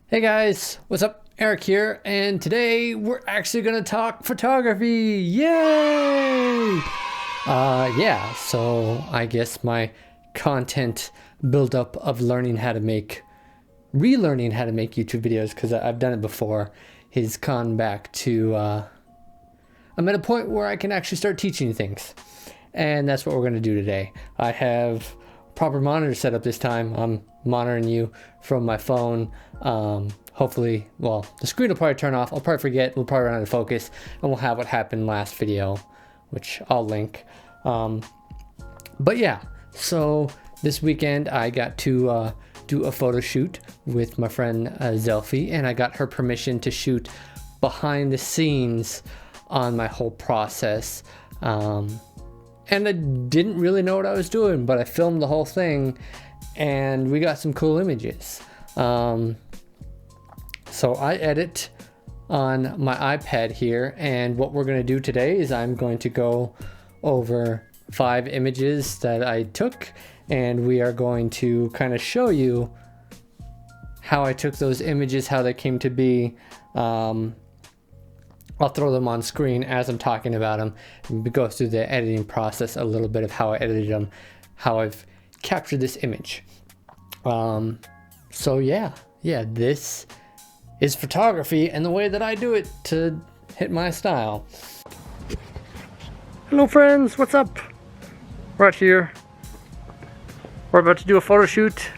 Hey guys, what's up? Eric here, and today we're actually gonna talk photography. Yay! So I guess my content buildup of relearning how to make YouTube videos, because I've done it before, has gone back to I'm at a point where I can actually start teaching you things, and that's what we're gonna do today. I have proper monitor set up this time. I'm monitoring you from my phone. Hopefully, well, the screen will probably turn off. I'll probably forget. We'll probably run out of focus, and we'll have what happened last video, which I'll link. But yeah, so this weekend I got to do a photo shoot with my friend Zelfie, and I got her permission to shoot behind the scenes on my whole process. And I didn't really know what I was doing, but I filmed the whole thing, and we got some cool images. So I edit on my iPad here, and what we're going to do today is I'm going to go over 5 images that I took, and we are going to kind of show you how I took those images, how they came to be. I'll throw them on screen as I'm talking about them, and go through the editing process, a little bit of how I edited them, how I've captured this image. So yeah, this is photography and the way that I do it to hit my style. Hello friends, what's up? Right here. We're about to do a photo shoot.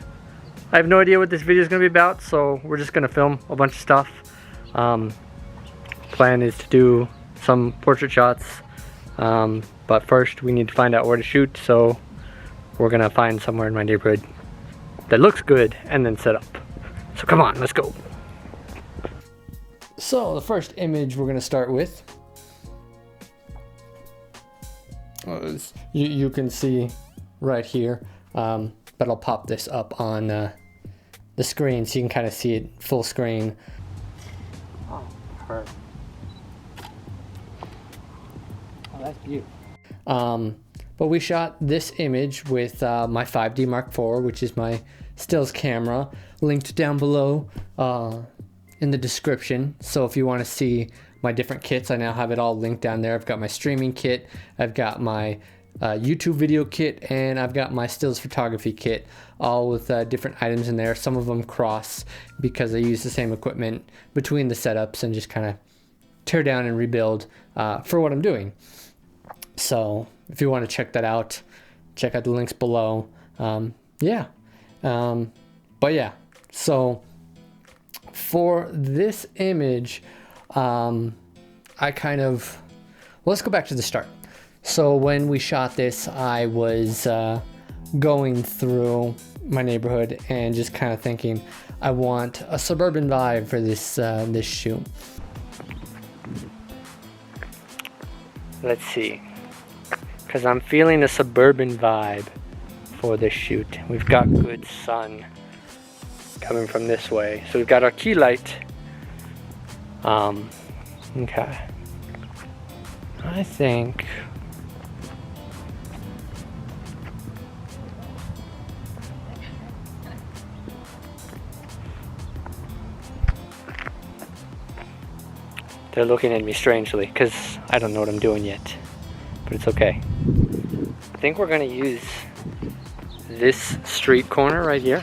I have no idea what this video is going to be about, so we're just going to film a bunch of stuff. Plan is to do some portrait shots, but first we need to find out where to shoot, so we're going to find somewhere in my neighborhood that looks good and then set up. So come on, let's go. So the first image we're going to start with, you can see right here, but I'll pop this up on the screen so you can kind of see it full screen. Oh, perfect. Oh, that's beautiful. But we shot this image with my 5D Mark IV, which is my stills camera, linked down below in the description. So if you want to see my different kits, I now have it all linked down there. I've got my streaming kit, I've got my YouTube video kit, and I've got my stills photography kit, all with different items in there. Some of them cross because I use the same equipment between the setups and just kind of tear down and rebuild for what I'm doing. So if you want to check that out, check out the links below. But yeah, so for this image, let's go back to the start. So when we shot this, I was going through my neighborhood and just kind of thinking, I want a suburban vibe for this shoot. Let's see, because I'm feeling a suburban vibe for this shoot. We've got good sun coming from this way, so we've got our key light. Okay, I think they're looking at me strangely because I don't know what I'm doing yet, but it's okay. I think we're gonna use this street corner right here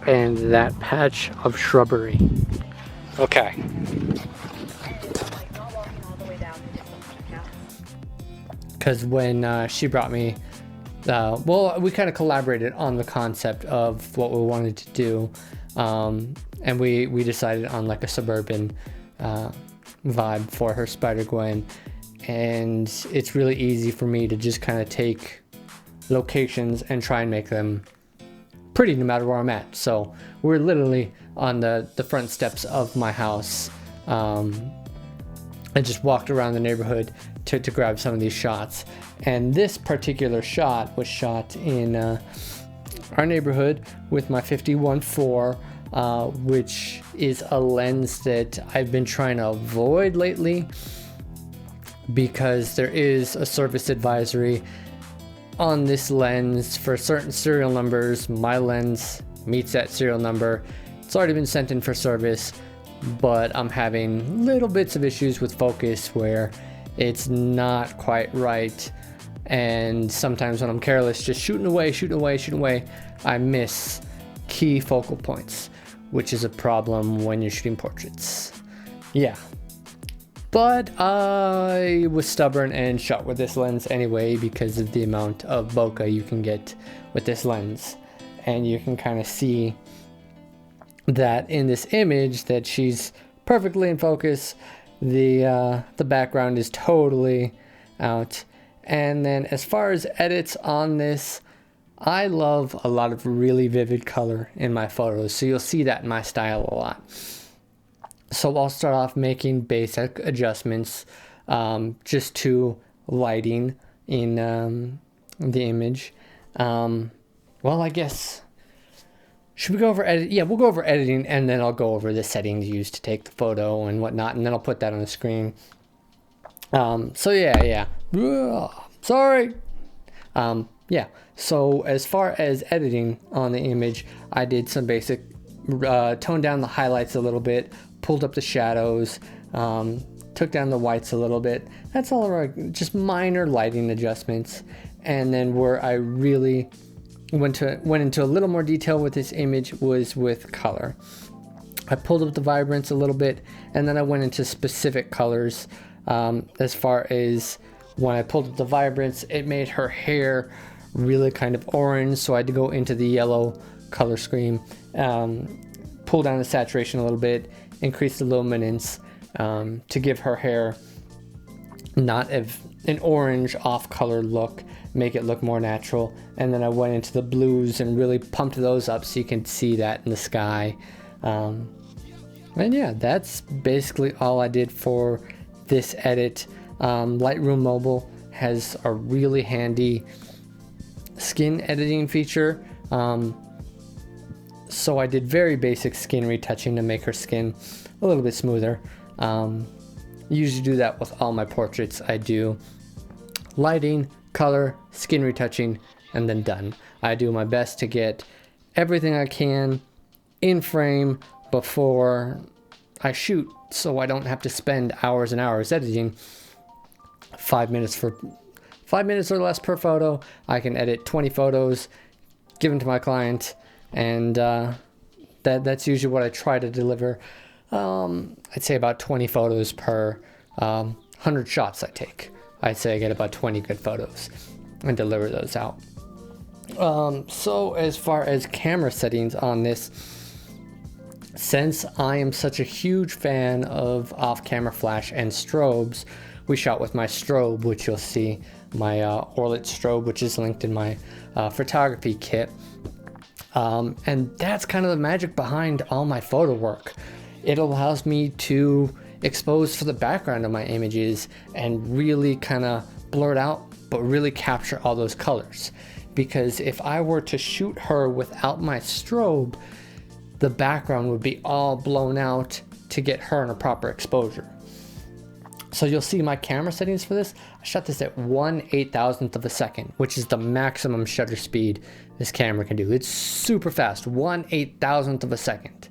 and that patch of shrubbery. Okay. Because when she brought me, we kind of collaborated on the concept of what we wanted to do, and we decided on like a suburban vibe for her spider-gwen, and it's really easy for me to just kind of take locations and try and make them pretty no matter where I'm at. So we're literally on the front steps of my house. I just walked around the neighborhood to grab some of these shots, and this particular shot was shot in our neighborhood with my 51.4, which is a lens that I've been trying to avoid lately because there is a service advisory on this lens for certain serial numbers. My lens meets that serial number. It's already been sent in for service, but I'm having little bits of issues with focus where it's not quite right. And sometimes when I'm careless, just shooting away, I miss key focal points, which is a problem when you're shooting portraits. Yeah. But I was stubborn and shot with this lens anyway because of the amount of bokeh you can get with this lens. And you can kind of see that in this image that she's perfectly in focus. The background is totally out. And then as far as edits on this, I love a lot of really vivid color in my photos. So you'll see that in my style a lot. So I'll start off making basic adjustments just to lighting in the image. Well, I guess, should we go over edit? Yeah, we'll go over editing, and then I'll go over the settings used to take the photo and whatnot, and then I'll put that on the screen. So yeah. Sorry. Yeah, so as far as editing on the image, I did some basic, toned down the highlights a little bit, pulled up the shadows, took down the whites a little bit. That's all right, just minor lighting adjustments. And then where I really went into a little more detail with this image was with color. I pulled up the vibrance a little bit, and then I went into specific colors. As far as when I pulled up the vibrance, it made her hair really kind of orange, so I had to go into the yellow color scheme, pull down the saturation a little bit, increase the luminance to give her hair not an orange off color look, make it look more natural. And then I went into the blues and really pumped those up so you can see that in the sky. And yeah, that's basically all I did for this edit. Lightroom Mobile has a really handy skin editing feature. So I did very basic skin retouching to make her skin a little bit smoother. Usually do that with all my portraits. I do lighting, color, skin retouching, and then done. I do my best to get everything I can in frame before I shoot, so I don't have to spend hours and hours editing. 5 minutes or less per photo. I can edit 20 photos, give them to my client, and that's usually what I try to deliver. I'd say about 20 photos per 100 shots I take. I'd say I get about 20 good photos and deliver those out. So as far as camera settings on this, since I am such a huge fan of off-camera flash and strobes, we shot with my strobe, which you'll see, my Orlit strobe, which is linked in my photography kit. And that's kind of the magic behind all my photo work. It allows me to expose for the background of my images and really kind of blur it out, but really capture all those colors. Because if I were to shoot her without my strobe, the background would be all blown out to get her in a proper exposure. So you'll see my camera settings for this. I shot this at 1/8000th of a second, which is the maximum shutter speed this camera can do. It's super fast, 1/8000th of a second.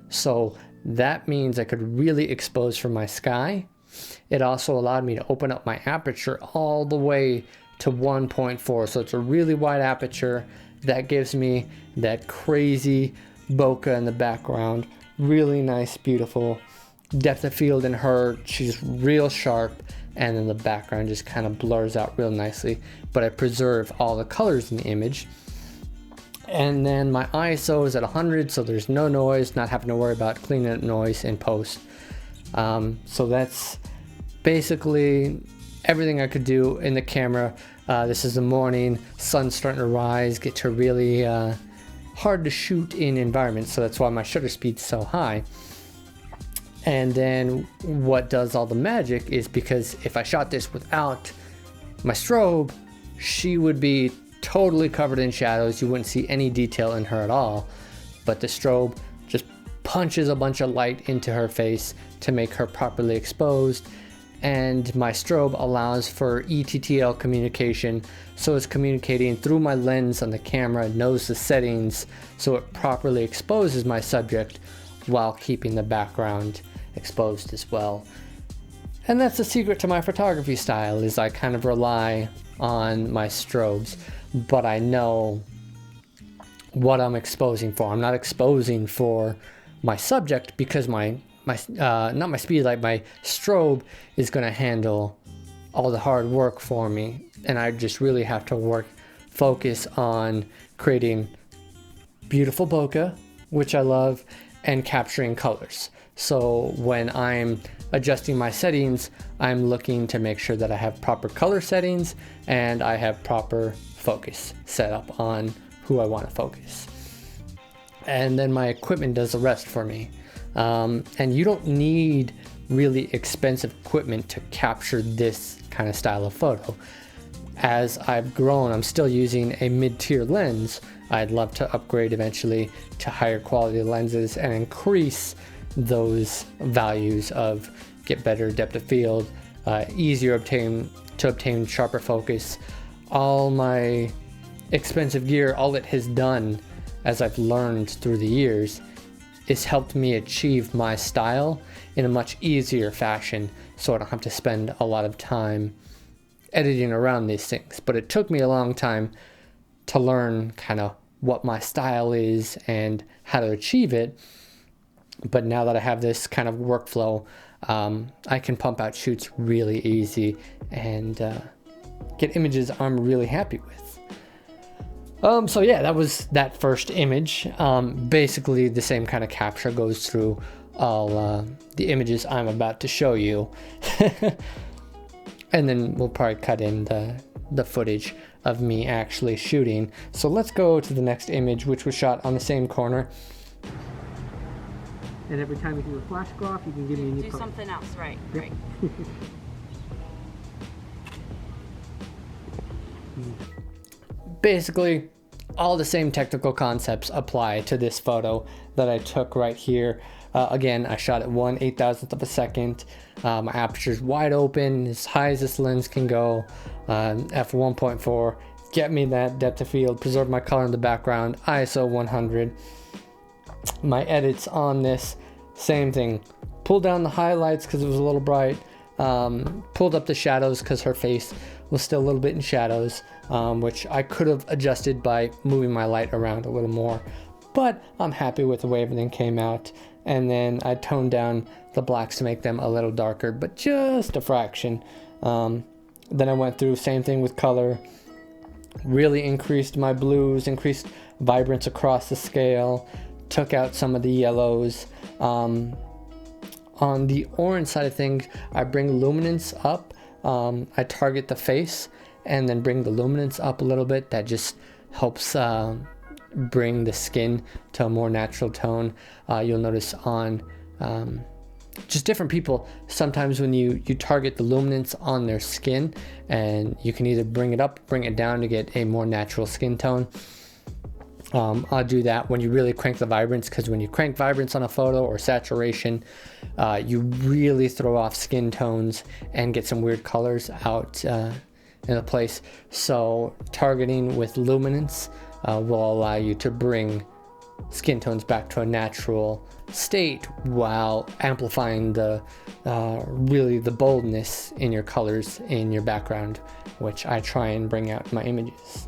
So that means I could really expose from my sky. It also allowed me to open up my aperture all the way to 1.4. So it's a really wide aperture that gives me that crazy bokeh in the background. Really nice, beautiful depth of field in her. She's real sharp, and then the background just kind of blurs out real nicely, but I preserve all the colors in the image. And then my ISO is at 100, so there's no noise, not having to worry about cleaning up noise in post. So that's basically everything I could do in the camera. This is the morning, sun's starting to rise, get to really hard to shoot in environments, so that's why my shutter speed's so high. And then what does all the magic is, because if I shot this without my strobe, she would be totally covered in shadows. You wouldn't see any detail in her at all. But the strobe just punches a bunch of light into her face to make her properly exposed. and my strobe allows for ETTL communication, so it's communicating through my lens on the camera, knows the settings, so it properly exposes my subject while keeping the background exposed as well. And that's the secret to my photography style, is I kind of rely on my strobes, but I know what I'm exposing for. I'm not exposing for my subject because not my speed light, my strobe is going to handle all the hard work for me, and I just really have to focus on creating beautiful bokeh, which I love, and capturing colors. So when I'm adjusting my settings, I'm looking to make sure that I have proper color settings and I have proper focus set up on who I want to focus. And then my equipment does the rest for me. And you don't need really expensive equipment to capture this kind of style of photo. As I've grown, I'm still using a mid-tier lens. I'd love to upgrade eventually to higher quality lenses and increase those values of get better depth of field, easier to obtain sharper focus. All my expensive gear, all it has done as I've learned through the years, is helped me achieve my style in a much easier fashion, so I don't have to spend a lot of time editing around these things. But it took me a long time to learn kind of what my style is and how to achieve it. But now that I have this kind of workflow, I can pump out shoots really easy and get images I'm really happy with. So yeah, that was that first image. Basically the same kind of capture goes through all the images I'm about to show you. And then we'll probably cut in the footage of me actually shooting. So let's go to the next image, which was shot on the same corner. And every time you do a flash go off, you can give me a new do something else, right? Yep. Right. Basically, all the same technical concepts apply to this photo that I took right here. Again, I shot at 1/8,000th of a second. My aperture's wide open, as high as this lens can go. f1.4, get me that depth of field, preserve my color in the background, ISO 100. My edits on this, same thing. Pulled down the highlights because it was a little bright. Pulled up the shadows because her face was still a little bit in shadows, which I could have adjusted by moving my light around a little more. But I'm happy with the way everything came out. And then I toned down the blacks to make them a little darker, but just a fraction. Then I went through, same thing with color. Really increased my blues, increased vibrance across the scale. Took out some of the yellows. On the orange side of things, I bring luminance up. I target the face and then bring the luminance up a little bit. That just helps bring the skin to a more natural tone. You'll notice on just different people, sometimes when you target the luminance on their skin, and you can either bring it up, bring it down to get a more natural skin tone. I'll do that when you really crank the vibrance, because when you crank vibrance on a photo or saturation, you really throw off skin tones and get some weird colors out in a place. So targeting with luminance will allow you to bring skin tones back to a natural state while amplifying the really the boldness in your colors in your background, which I try and bring out in my images.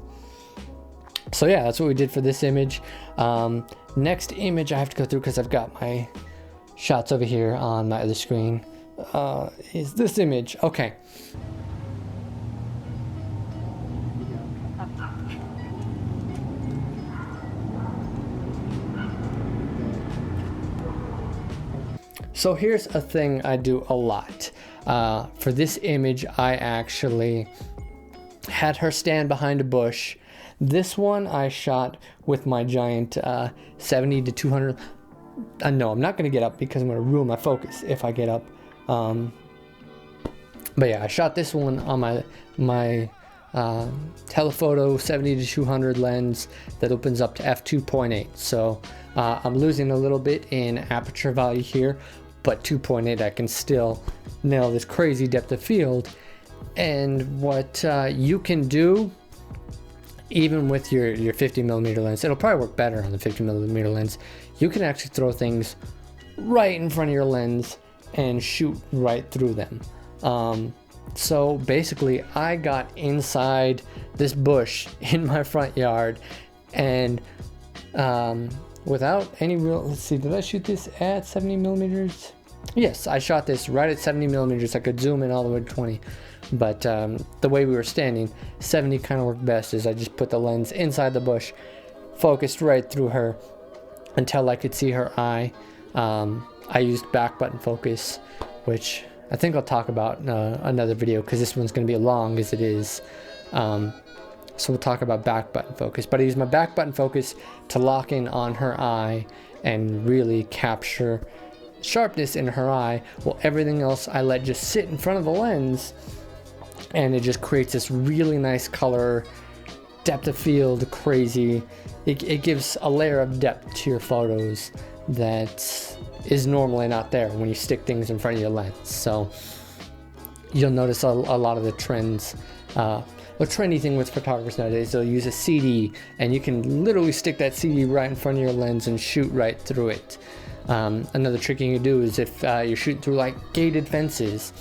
So yeah, that's what we did for this image. Next image I have to go through because I've got my shots over here on my other screen. Is this image. Okay. So here's a thing I do a lot. For this image, I actually had her stand behind a bush. This one I shot with my giant 70 to 200. No, I'm not going to get up because I'm going to ruin my focus if I get up. But yeah, I shot this one on my telephoto 70 to 200 lens that opens up to f2.8. So I'm losing a little bit in aperture value here, but 2.8 I can still nail this crazy depth of field. And what you can do, even with your 50mm lens, it'll probably work better on the 50mm lens, you can actually throw things right in front of your lens and shoot right through them. So basically I got inside this bush in my front yard, and without any real, let's see, did I shoot this at 70mm? Yes, I shot this right at 70mm. I could zoom in all the way to 20, but the way we were standing, 70 kind of worked best. Is I just put the lens inside the bush, focused right through her until I could see her eye. I used back button focus, which I think I'll talk about in another video, because this one's going to be long as it is. So we'll talk about back button focus. But I used my back button focus to lock in on her eye and really capture sharpness in her eye, while everything else I let just sit in front of the lens, and it just creates this really nice color, depth of field, crazy. It gives a layer of depth to your photos that is normally not there when you stick things in front of your lens. So you'll notice a lot of the trends. The trendy thing with photographers nowadays, they'll use a CD, and you can literally stick that CD right in front of your lens and shoot right through it. Another trick you can do is if you're shooting through like gated fences,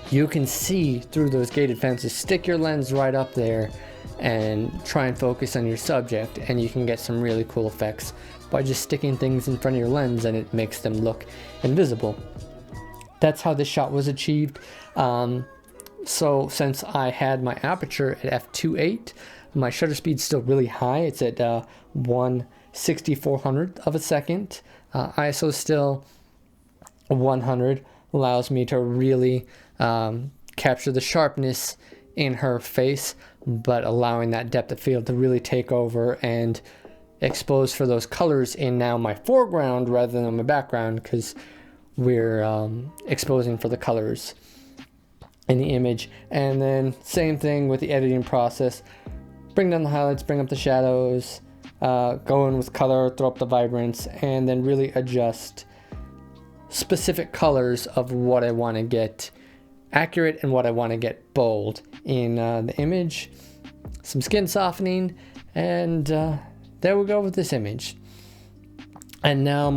you can see through those gated fences. Stick your lens right up there and try and focus on your subject, and you can get some really cool effects by just sticking things in front of your lens, and it makes them look invisible. That's how this shot was achieved. So since I had my aperture at f2.8, my shutter speed's still really high. It's at 1/6400th of a second. ISO still 100, allows me to really capture the sharpness in her face, but allowing that depth of field to really take over and expose for those colors in now my foreground rather than my background, because we're exposing for the colors in the image. And then same thing with the editing process. Bring down the highlights, bring up the shadows, go in with color, throw up the vibrance, and then really adjust specific colors of what I want to get accurate and what I want to get bold in the image. Some skin softening, and there we go with this image. And now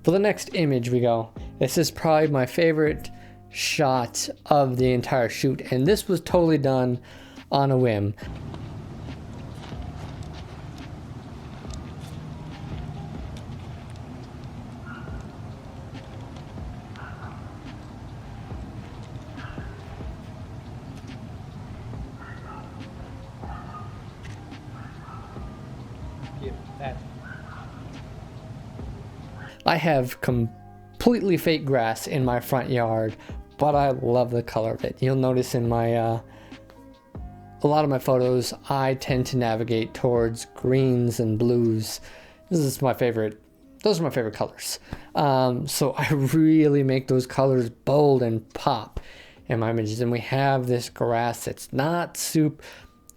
for the next image we go. This is probably my favorite shot of the entire shoot, and this was totally done on a whim. I have completely fake grass in my front yard, but I love the color of it. You'll notice in my a lot of my photos, I tend to navigate towards greens and blues. Those are my favorite colors. So I really make those colors bold and pop in my images. And we have this grass that's not super,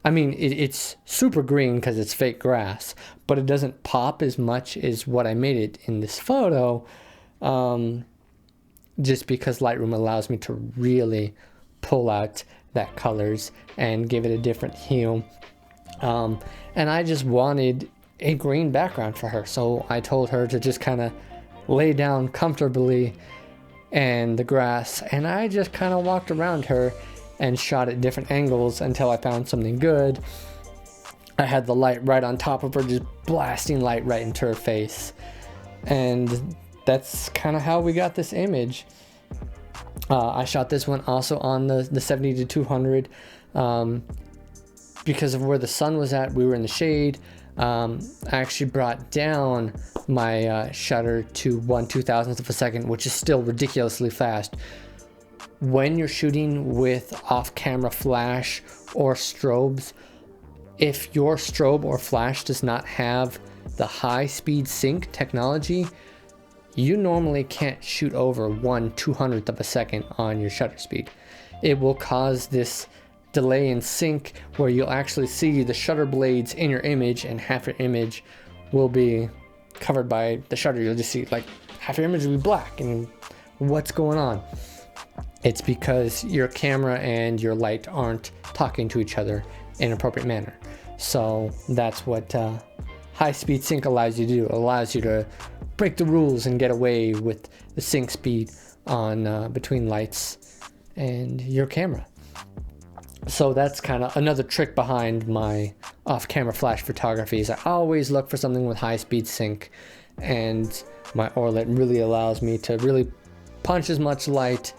I mean, it's super green because it's fake grass, but it doesn't pop as much as what I made it in this photo, just because Lightroom allows me to really pull out that colors and give it a different hue. And I just wanted a green background for her, so I told her to just kind of lay down comfortably in the grass, and I just kind of walked around her and shot at different angles until I found something good. I had the light right on top of her, just blasting light right into her face, and that's kind of how we got this image. I shot this one also on the 70-200 because of where the sun was at. We were in the shade. I actually brought down my shutter to 1/2000th of a second, which is still ridiculously fast. When you're shooting with off-camera flash or strobes, if your strobe or flash does not have the high-speed sync technology, you normally can't shoot over 1/200th of a second on your shutter speed. It will cause this delay in sync where you'll actually see the shutter blades in your image, and half your image will be covered by the shutter. You'll just see like half your image will be black, and what's going on? It's because your camera and your light aren't talking to each other in an appropriate manner. So that's what high-speed sync allows you to do. It allows you to break the rules and get away with the sync speed on between lights and your camera. So that's kind of another trick behind my off-camera flash photography, is I always look for something with high-speed sync, and my OLED really allows me to really punch as much light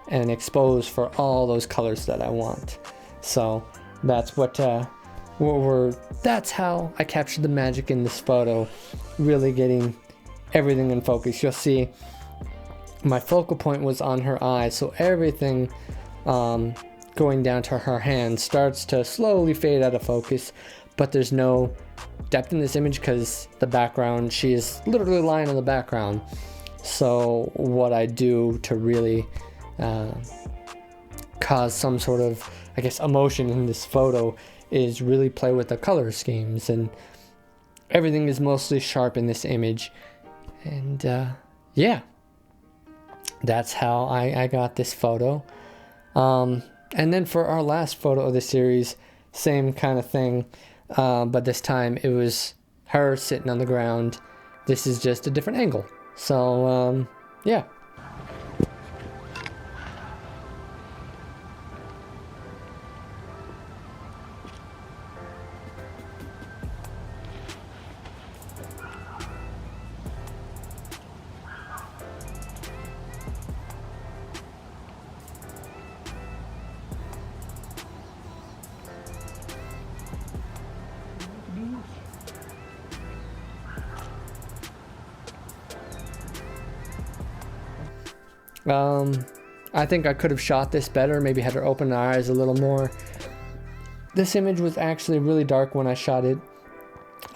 and expose for all those colors that I want. So that's that's how I captured the magic in this photo, really getting everything in focus. You'll see my focal point was on her eyes, so everything going down to her hand starts to slowly fade out of focus, but there's no depth in this image because the background, she is literally lying in the background. So what I do to really cause some sort of, I guess, emotion in this photo is really play with the color schemes, and everything is mostly sharp in this image. And yeah, that's how I got this photo. And then for our last photo of the series, same kind of thing, but this time it was her sitting on the ground. This is just a different angle. So yeah. I think I could have shot this better, maybe had her open her eyes a little more. This image was actually really dark when I shot it.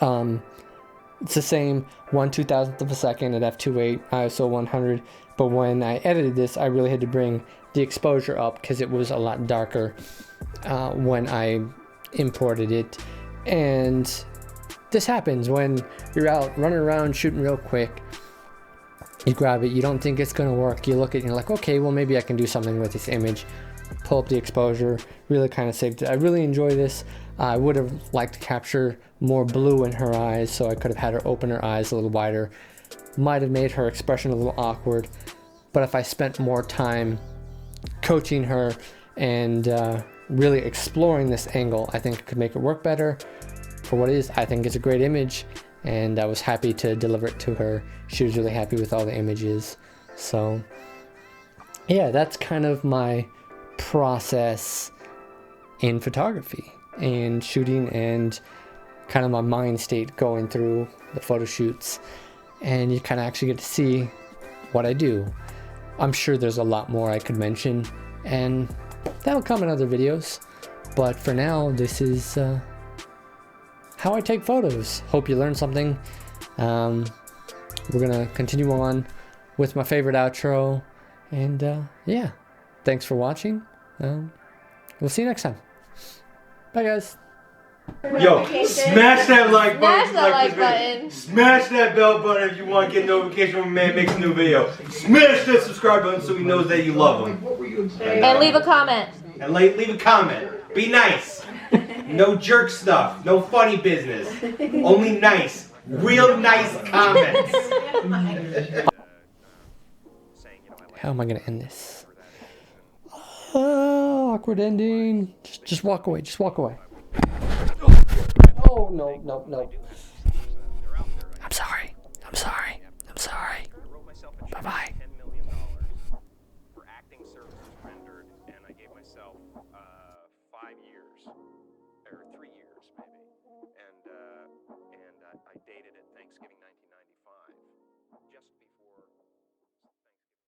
It's the same 1/2000th of a second at f2.8 ISO 100, but when I edited this, I really had to bring the exposure up because it was a lot darker when I imported it. And this happens when you're out running around shooting real quick. You grab it, you don't think it's gonna work, you look at it and you're like, okay, well maybe I can do something with this image. Pull up the exposure, really kind of saved it. I really enjoy this. I would have liked to capture more blue in her eyes, so I could have had her open her eyes a little wider. Might have made her expression a little awkward, but if I spent more time coaching her and really exploring this angle, I think it could make it work better. For what it is, I think it's a great image, and I was happy to deliver it to her. She was really happy with all the images. So yeah, that's kind of my process in photography and shooting, and kind of my mind state going through the photo shoots. And you kind of actually get to see what I do. I'm sure there's a lot more I could mention, and that'll come in other videos. But for now, this is how I take photos. Hope you learned something. We're gonna continue on with my favorite outro, and yeah, thanks for watching. We'll see you next time. Bye guys. Yo, smash that like button. Smash that bell button if you want to get notification when a man makes a new video. Smash that subscribe button so he knows that you love him. And leave a comment. And leave a comment. Be nice. No jerk stuff. No funny business. Only nice. Real nice comments. How am I gonna end this? Awkward ending. Just walk away. Just walk away. Oh no.